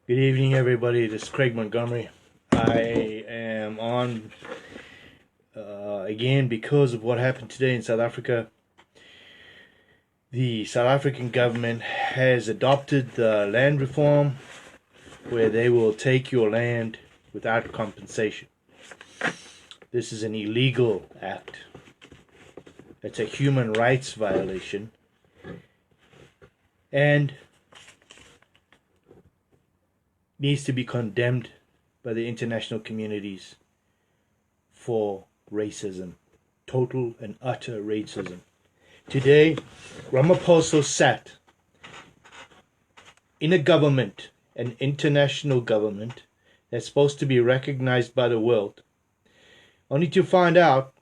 Good evening, everybody. This is Craig Montgomery. I am on again because of what happened today in South Africa. The South African government has adopted the land reform where they will take your land without compensation. This is an illegal act. It's a human rights violation. And needs to be condemned by the international communities for racism, total and utter racism. Today, Ramaphosa sat in a government, an international government that's supposed to be recognized by the world, only to find out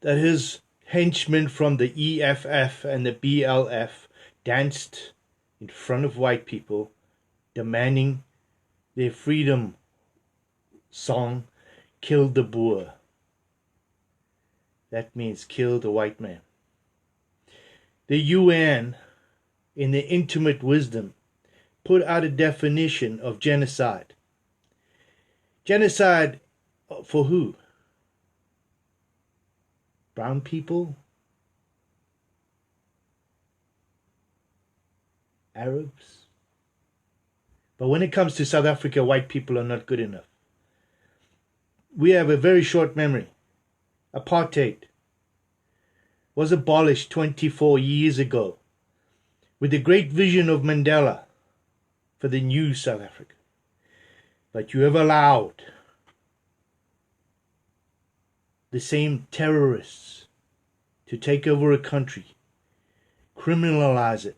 that his henchmen from the EFF and the BLF danced in front of white people demanding their freedom song, Kill the Boer. That means kill the white man. The UN, in their intimate wisdom, put out a definition of genocide. Genocide for who? Brown people? Arabs? But when it comes to South Africa, white people are not good enough. We have a very short memory. Apartheid was abolished 24 years ago with the great vision of Mandela for the new South Africa. But you have allowed the same terrorists to take over a country, criminalize it,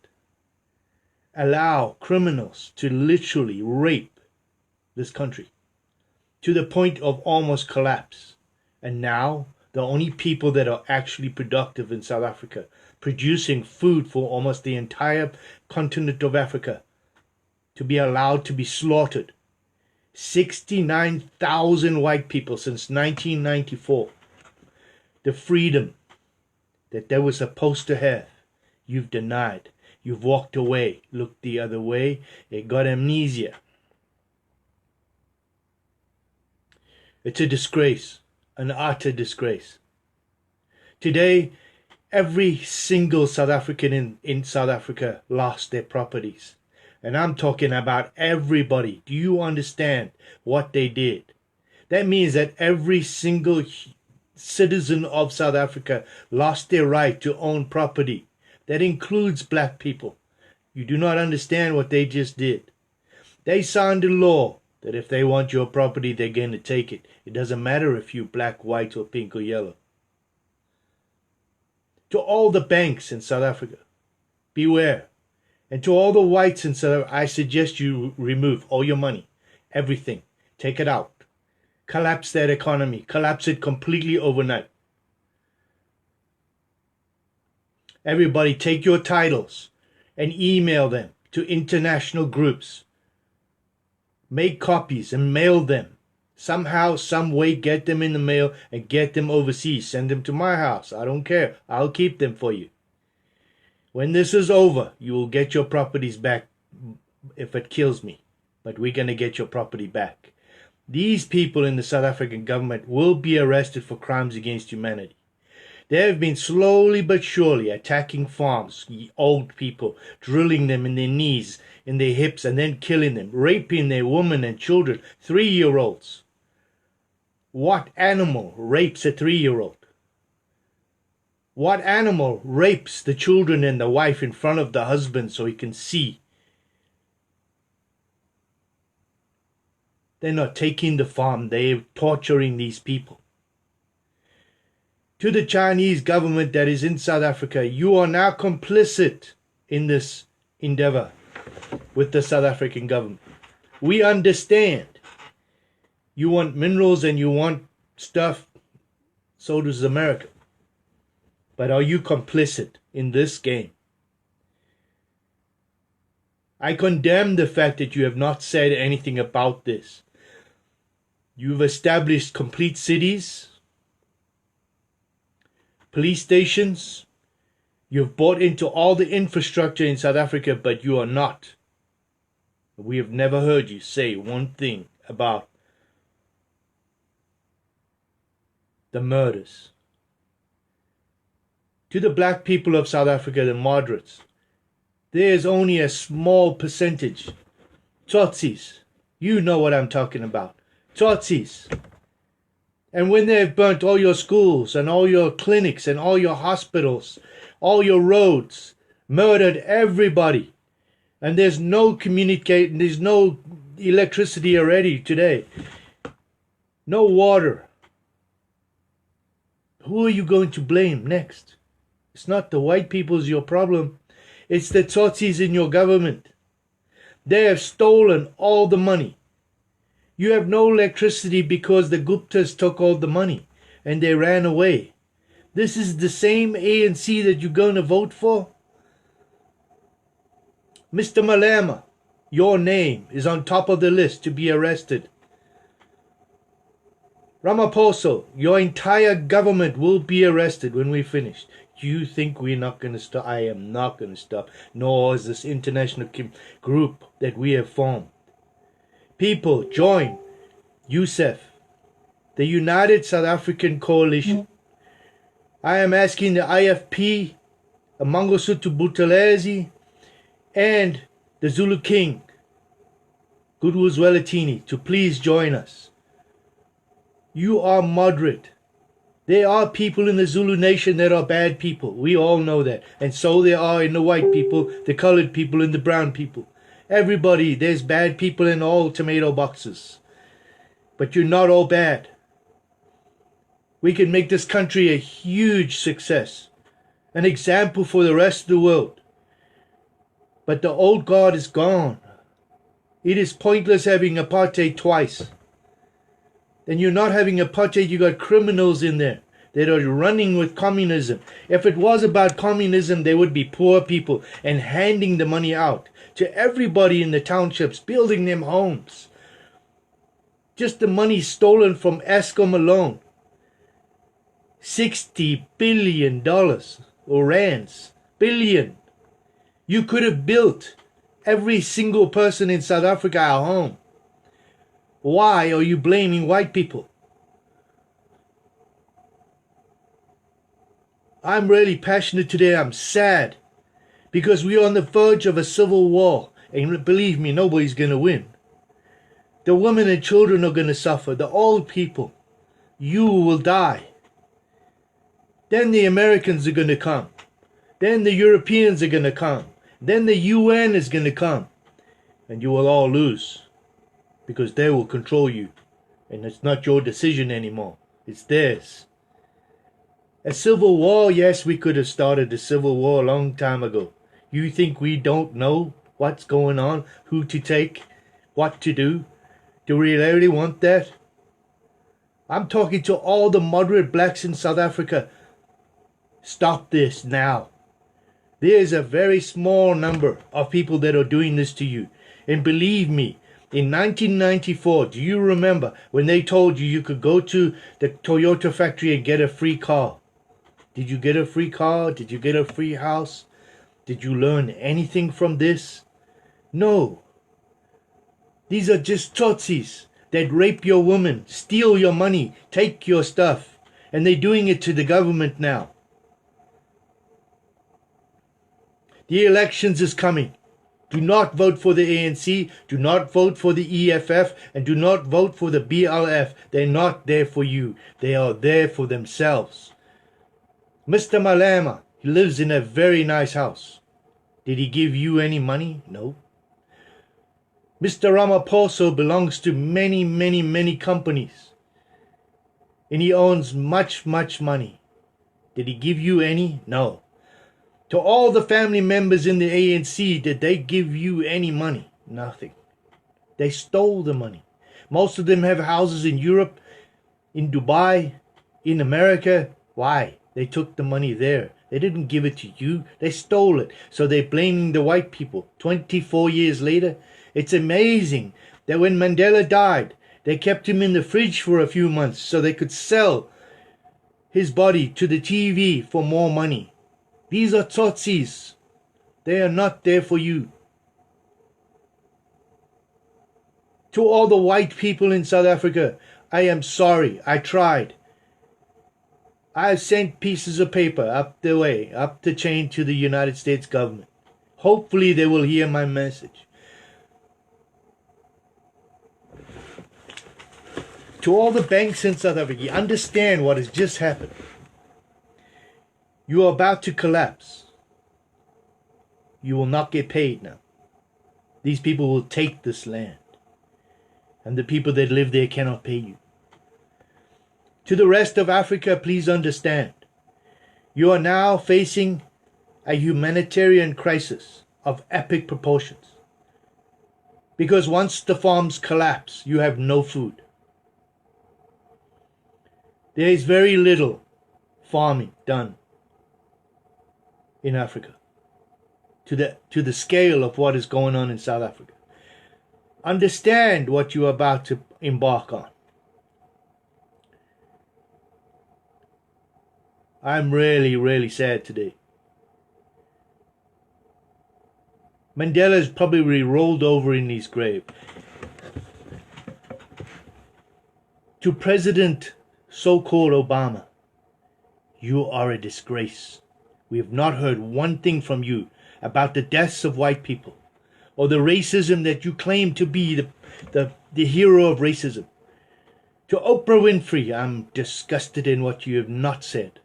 allow criminals to literally rape this country to the point of almost collapse. And now the only people that are actually productive in South Africa, producing food for almost the entire continent of Africa, to be allowed to be slaughtered. 69,000 white people since 1994. The freedom that they were supposed to have, you've denied. You've walked away, looked the other way, and got amnesia. It's a disgrace, an utter disgrace. Today, every single South African in South Africa lost their properties. And I'm talking about everybody. Do you understand what they did? That means that every single citizen of South Africa lost their right to own property. That includes black people. You do not understand what they just did. They signed a law that if they want your property, they're going to take it. It doesn't matter if you're black, white, or pink, or yellow. To all the banks in South Africa, beware. And to all the whites in South Africa, I suggest you remove all your money, everything. Take it out. Collapse that economy. Collapse it completely overnight. Everybody take your titles and email them to international groups. Make copies and mail them. Somehow, some way, get them in the mail and get them overseas. Send them to my house. I don't care. I'll keep them for you. When this is over, you will get your properties back if it kills me. But we're going to get your property back. These people in the South African government will be arrested for crimes against humanity. They have been slowly but surely attacking farms, old people, drilling them in their knees, in their hips, and then killing them, raping their women and children, 3-year-olds. What animal rapes a 3-year-old? What animal rapes the children and the wife in front of the husband so he can see? They're not taking the farm, they're torturing these people. To the Chinese government that is in South Africa, you are now complicit in this endeavor with the South African government. We understand. You want minerals and you want stuff, so does America. But are you complicit in this game? I condemn the fact that you have not said anything about this. You've established complete cities, police stations. You've bought into all the infrastructure in South Africa, but you are not We have never heard you say one thing about the murders. To the black people of South Africa, the moderates, there is only a small percentage. Tsotsis. You know what I'm talking about. Tsotsis. And when they've burnt all your schools and all your clinics and all your hospitals, all your roads, murdered everybody, and there's no communicating, there's no electricity already today, no water, who are you going to blame next? It's not the white people's your problem. It's the Tsotsis in your government. They have stolen all the money. You have no electricity because the Guptas took all the money and they ran away. This is the same ANC that you're going to vote for? Mr. Malema, your name is on top of the list to be arrested. Ramaphosa, your entire government will be arrested when we finish. You think we're not going to stop? I am not going to stop. Nor is this international group that we have formed. People, join USEF, the United South African Coalition. I am asking the IFP, Mangosuthu Buthelezi, and the Zulu King, Goodwill Zwelithini, to please join us. You are moderate. There are people in the Zulu nation that are bad people. We all know that. And so there are in the white people, the colored people, and the brown people. Everybody, there's bad people in all tomato boxes. But you're not all bad. We can make this country a huge success. An example for the rest of the world. But the old guard is gone. It is pointless having apartheid twice. Then you're not having apartheid, you got criminals in there that are running with communism. If it was about communism, there would be poor people and handing the money out to everybody in the townships, building them homes. Just the money stolen from Eskom alone. $60 billion, or rands, billion. You could have built every single person in South Africa a home. Why are you blaming white people? I'm really passionate today. I'm sad because we are on the verge of a civil war. And believe me, nobody's going to win. The women and children are going to suffer. The old people. You will die. Then the Americans are going to come. Then the Europeans are going to come. Then the UN is going to come. And you will all lose. Because they will control you. And it's not your decision anymore. It's theirs. A civil war, yes, we could have started a civil war a long time ago. You think we don't know what's going on? Who to take? What to do? Do we really want that? I'm talking to all the moderate blacks in South Africa. Stop this now. There is a very small number of people that are doing this to you. And believe me, in 1994, do you remember when they told you you could go to the Toyota factory and get a free car? Did you get a free car? Did you get a free house? Did you learn anything from this? No. These are just Tsotsis that rape your woman, steal your money, take your stuff. And they're doing it to the government now. The elections is coming. Do not vote for the ANC, do not vote for the EFF, and do not vote for the BLF. They're not there for you. They are there for themselves. Mr. Malema, he lives in a very nice house. Did he give you any money? No. Mr. Ramaphosa belongs to many, many, many companies. And he owns much, much money. Did he give you any? No. To all the family members in the ANC, did they give you any money? Nothing. They stole the money. Most of them have houses in Europe, in Dubai, in America. Why? They took the money there. They didn't give it to you. They stole it. So they're blaming the white people. 24 years later, it's amazing that when Mandela died, they kept him in the fridge for a few months so they could sell his body to the TV for more money. These are Tsotsis. They are not there for you. To all the white people in South Africa, I am sorry. I tried. I've sent pieces of paper up the chain to the United States government. Hopefully they will hear my message. To all the banks in South Africa, you understand what has just happened. You are about to collapse. You will not get paid now. These people will take this land. And the people that live there cannot pay you. To the rest of Africa, please understand. You are now facing a humanitarian crisis of epic proportions. Because once the farms collapse, you have no food. There is very little farming done in Africa to the scale of what is going on in South Africa. Understand what you are about to embark on. I'm really, really sad today. Mandela's probably rolled over in his grave. To President so-called Obama, you are a disgrace. We have not heard one thing from you about the deaths of white people or the racism that you claim to be the hero of racism. To Oprah Winfrey, I'm disgusted in what you have not said.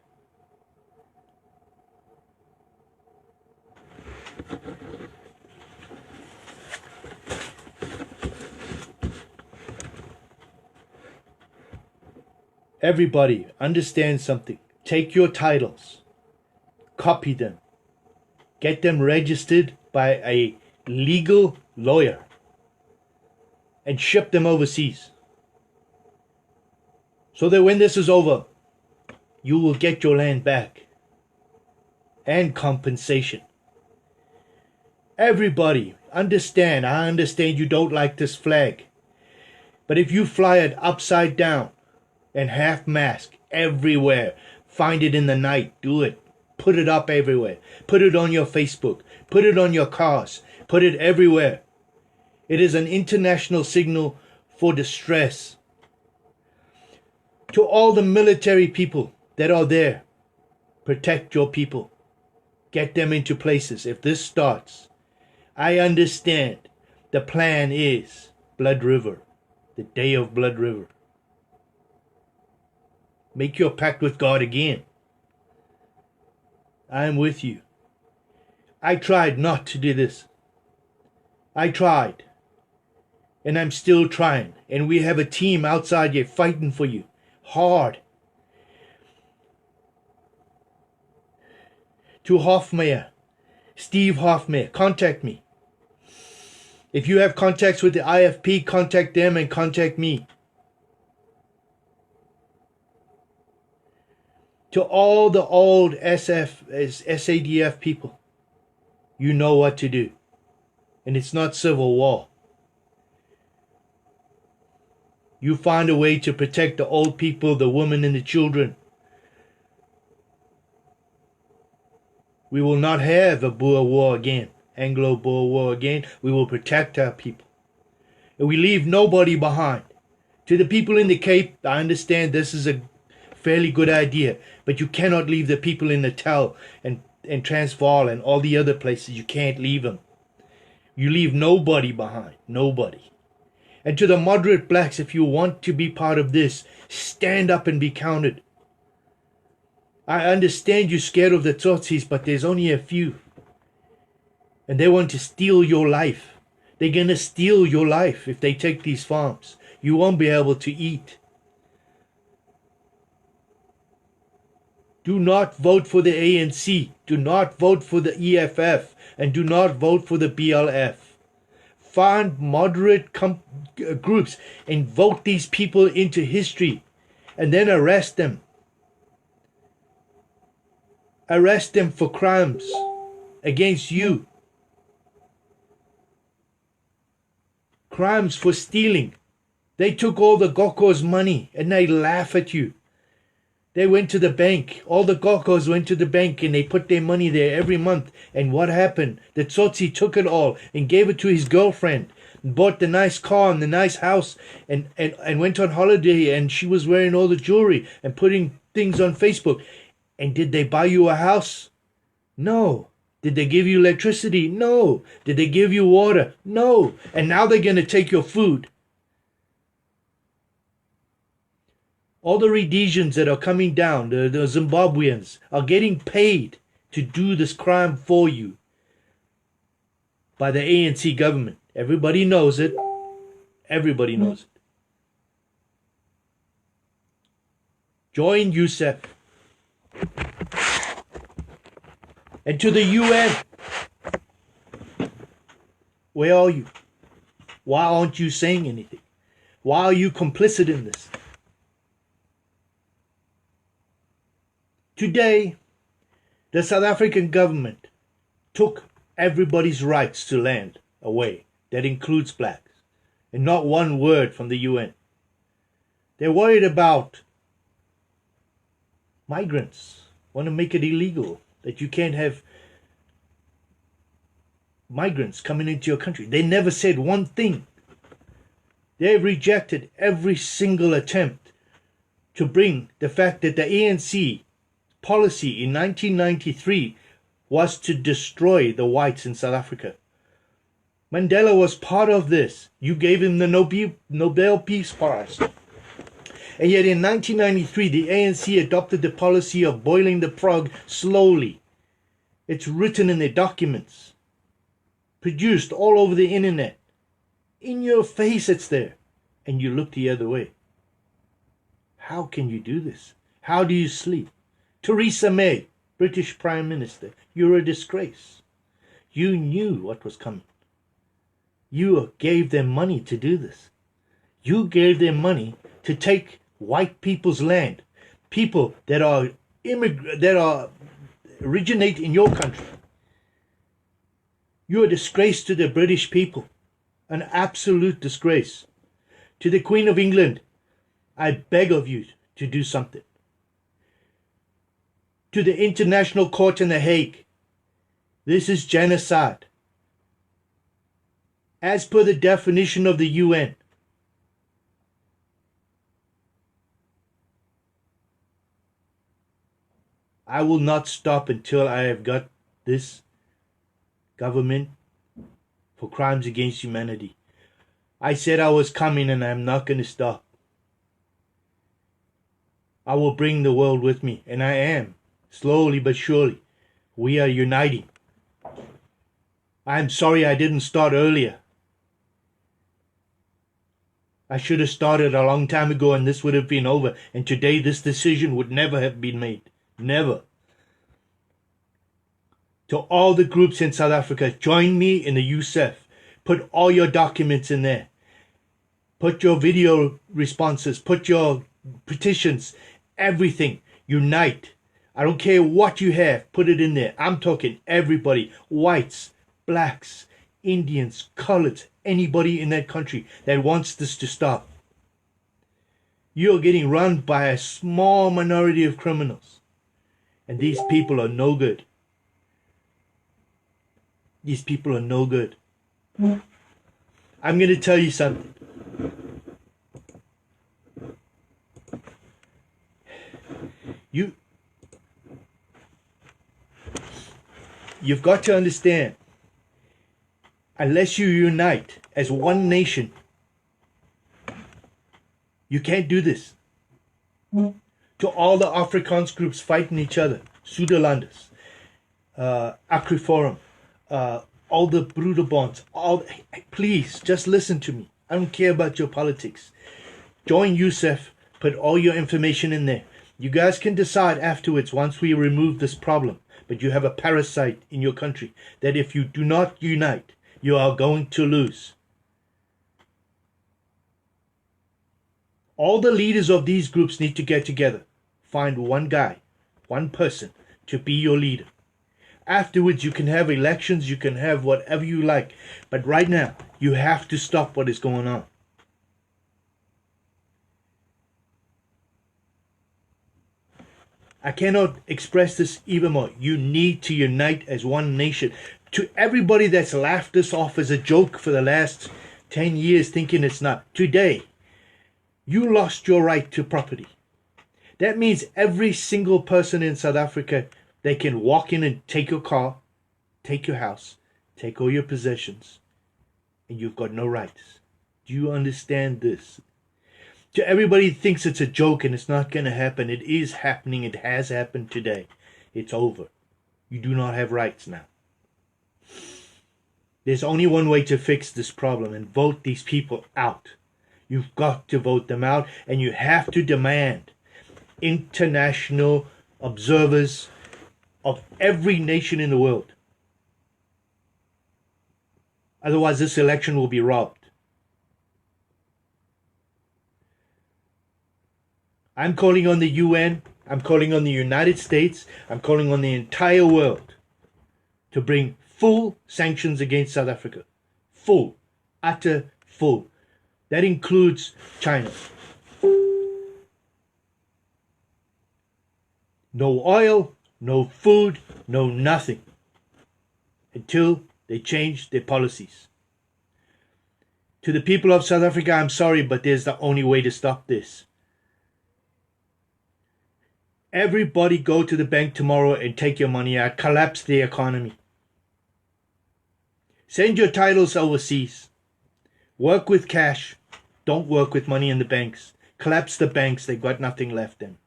Everybody, understand something. Take your titles, copy them, get them registered by a legal lawyer, and ship them overseas. So that when this is over, you will get your land back and compensation. Everybody, understand, I understand you don't like this flag. But if you fly it upside down and half-mast everywhere, find it in the night, do it. Put it up everywhere. Put it on your Facebook. Put it on your cars. Put it everywhere. It is an international signal for distress. To all the military people that are there, protect your people. Get them into places. If this starts, I understand the plan is Blood River, the day of Blood River. Make your pact with God again. I am with you. I tried not to do this. I tried. And I'm still trying. And we have a team outside here fighting for you. Hard. To Hofmeyer, Steve Hofmeyer, contact me. If you have contacts with the IFP, contact them and contact me. To all the old SADF people, you know what to do. And it's not civil war. You find a way to protect the old people, the women and the children. We will not have a Boer war again, Anglo-Boer war again. We will protect our people. And we leave nobody behind. To the people in the Cape, I understand this is a fairly good idea, but you cannot leave the people in Natal and Transvaal and all the other places. You can't leave them. You leave nobody behind. Nobody. And to the moderate blacks, if you want to be part of this, stand up and be counted. I understand you're scared of the Tsotsis, but there's only a few. And they want to steal your life. They're going to steal your life if they take these farms. You won't be able to eat. Do not vote for the ANC. Do not vote for the EFF. And do not vote for the BLF. Find moderate groups and vote these people into history. And then arrest them. Arrest them for crimes against you. Crimes for stealing. They took all the Gokos' money and they laugh at you. They went to the bank. All the Gokos went to the bank and they put their money there every month. And what happened? The Tsotsi took it all and gave it to his girlfriend. bought the nice car and the nice house, and went on holiday, and she was wearing all the jewelry and putting things on Facebook. And did they buy you a house? No. Did they give you electricity? No. Did they give you water? No. And now they're going to take your food. All the Rhodesians that are coming down, the Zimbabweans, are getting paid to do this crime for you by the ANC government. Everybody knows it. Everybody knows it. Join USEF. And to the UN, where are you? Why aren't you saying anything? Why are you complicit in this? Today, the South African government took everybody's rights to land away. That includes blacks. And not one word from the UN. They're worried about migrants. Want to make it illegal. That you can't have migrants coming into your country. They never said one thing. They've rejected every single attempt to bring the fact that the ANC policy in 1993 was to destroy the whites in South Africa. Mandela was part of this. You gave him the Nobel Peace Prize. And yet in 1993, the ANC adopted the policy of boiling the frog slowly. It's written in their documents. Produced all over the internet. In your face it's there. And you look the other way. How can you do this? How do you sleep? Theresa May, British Prime Minister, you're a disgrace. You knew what was coming. You gave them money to do this. You gave them money to take white people's land, people that originate in your country. You're a disgrace to the British people, an absolute disgrace. To the Queen of England, I beg of you to do something. To the International Court in The Hague, this is genocide. As per the definition of the UN, I will not stop until I have got this government for crimes against humanity. I said I was coming and I'm not going to stop. I will bring the world with me, and I am. Slowly but surely, we are uniting. I'm sorry I didn't start earlier. I should have started a long time ago and this would have been over, and today this decision would never have been made. Never. To all the groups in South Africa, join me in the USEF. Put all your documents in there. Put your video responses. Put your petitions. Everything. Unite. I don't care what you have. Put it in there. I'm talking everybody. Whites, blacks, Indians, coloreds, anybody in that country that wants this to stop. You're getting run by a small minority of criminals. And these people are no good. These people are no good. I'm going to tell you something. You've got to understand, unless you unite as one nation, you can't do this. To all the Afrikaans groups fighting each other, Suderlanders, Agriforum, all the Broederbonds, please, just listen to me. I don't care about your politics. Join USEF, put all your information in there. You guys can decide afterwards once we remove this problem. But you have a parasite in your country that if you do not unite, you are going to lose. All the leaders of these groups need to get together. Find one guy, one person to be your leader. Afterwards, you can have elections, you can have whatever you like. But right now, you have to stop what is going on. I cannot express this even more. You need to unite as one nation. To everybody that's laughed this off as a joke for the last 10 years thinking it's not. Today, you lost your right to property. That means every single person in South Africa, they can walk in and take your car, take your house, take all your possessions, and you've got no rights. Do you understand this? To everybody thinks it's a joke and it's not going to happen. It is happening. It has happened today. It's over. You do not have rights now. There's only one way to fix this problem, and vote these people out. You've got to vote them out, and you have to demand international observers of every nation in the world. Otherwise, this election will be robbed. I'm calling on the UN. I'm calling on the United States. I'm calling on the entire world to bring full sanctions against South Africa. Full. Utter full. That includes China. No oil, no food, no nothing. Until they change their policies. To the people of South Africa, I'm sorry, but there's the only way to stop this. Everybody go to the bank tomorrow and take your money out. Collapse the economy. Send your titles overseas. Work with cash. Don't work with money in the banks. Collapse the banks. They've got nothing left then.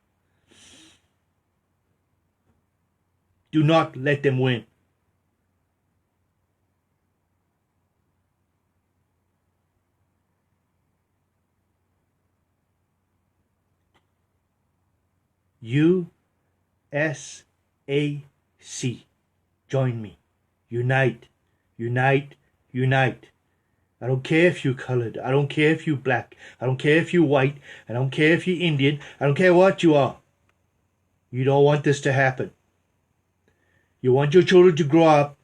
Do not let them win. USAC. Join me. Unite. Unite. Unite. I don't care if you're colored. I don't care if you're black. I don't care if you're white. I don't care if you're Indian. I don't care what you are. You don't want this to happen. You want your children to grow up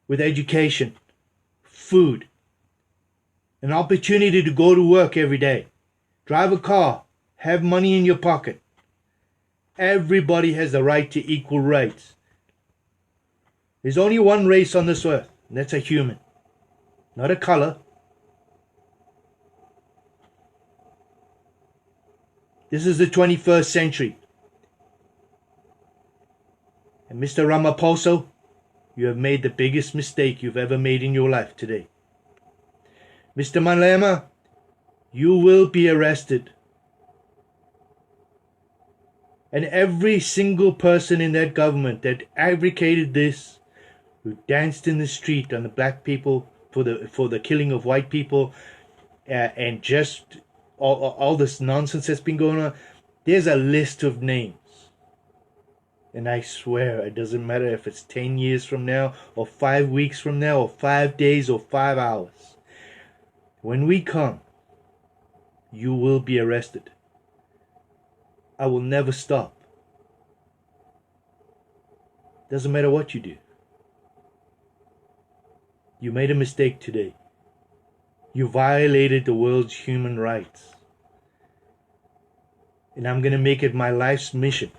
with education, food, an opportunity to go to work every day, drive a car, have money in your pocket. Everybody has the right to equal rights. There's only one race on this earth, and that's a human, not a color. This is the 21st century. And Mr. Ramaphosa, you have made the biggest mistake you've ever made in your life today. Mr. Malema, you will be arrested. And every single person in that government that advocated this, who danced in the street on the black people for the killing of white people, and just all this nonsense that's been going on, there's a list of names. And I swear, it doesn't matter if it's 10 years from now, or 5 weeks from now, or 5 days, or 5 hours. When we come, you will be arrested. I will never stop. Doesn't matter what you do. You made a mistake today. You violated the world's human rights. And I'm going to make it my life's mission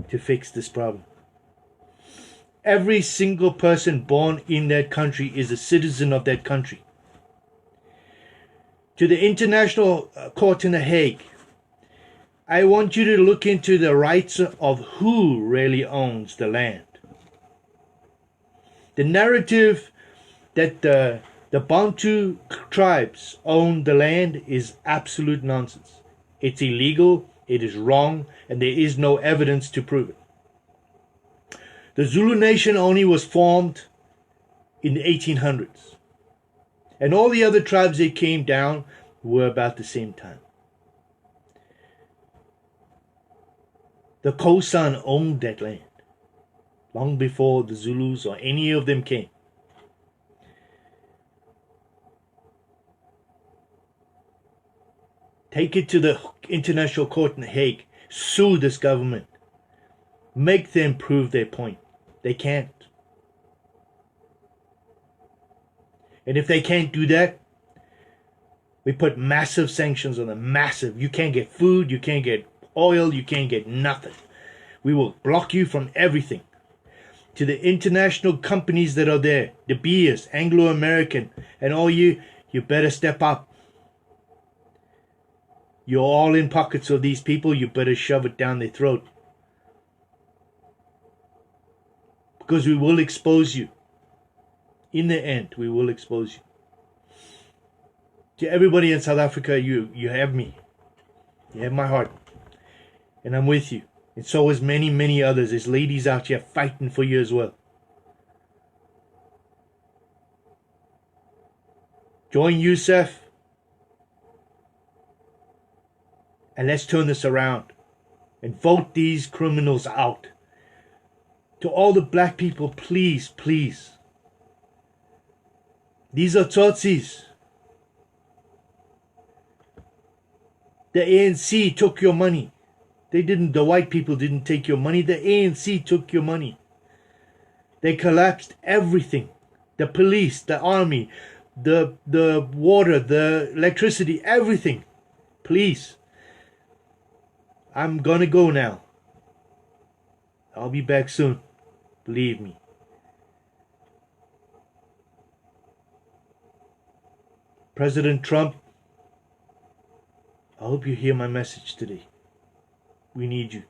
to fix this problem. Every single person born in that country is a citizen of that country. To the International Court in The Hague, I want you to look into the rights of who really owns the land. The narrative that the Bantu tribes own the land is absolute nonsense. It's illegal, it is wrong, and there is no evidence to prove it. The Zulu nation only was formed in the 1800s. And all the other tribes that came down were about the same time. The Khoisan owned that land long before the Zulus or any of them came. Take it to the International Court in The Hague. Sue this government. Make them prove their point. They can't. And if they can't do that, we put massive sanctions on them. Massive. You can't get food. You can't get oil. You can't get nothing. We will block you from everything. to the international companies that are there, De Beers, Anglo American, and all you better step up. You're all in pockets of these people, you better shove it down their throat. Because we will expose you. In the end, we will expose you. To everybody in South Africa, you have me. You have my heart. And I'm with you. And so is many, many others. There's ladies out here fighting for you as well. Join Youssef. And let's turn this around. And vote these criminals out. To all the black people, please, please. These are Tutsis. The ANC took your money. The white people didn't take your money. The ANC took your money. They collapsed everything. The police, the army, the water, the electricity, everything. Please. I'm gonna go now. I'll be back soon. Believe me. President Trump, I hope you hear my message today. We need you.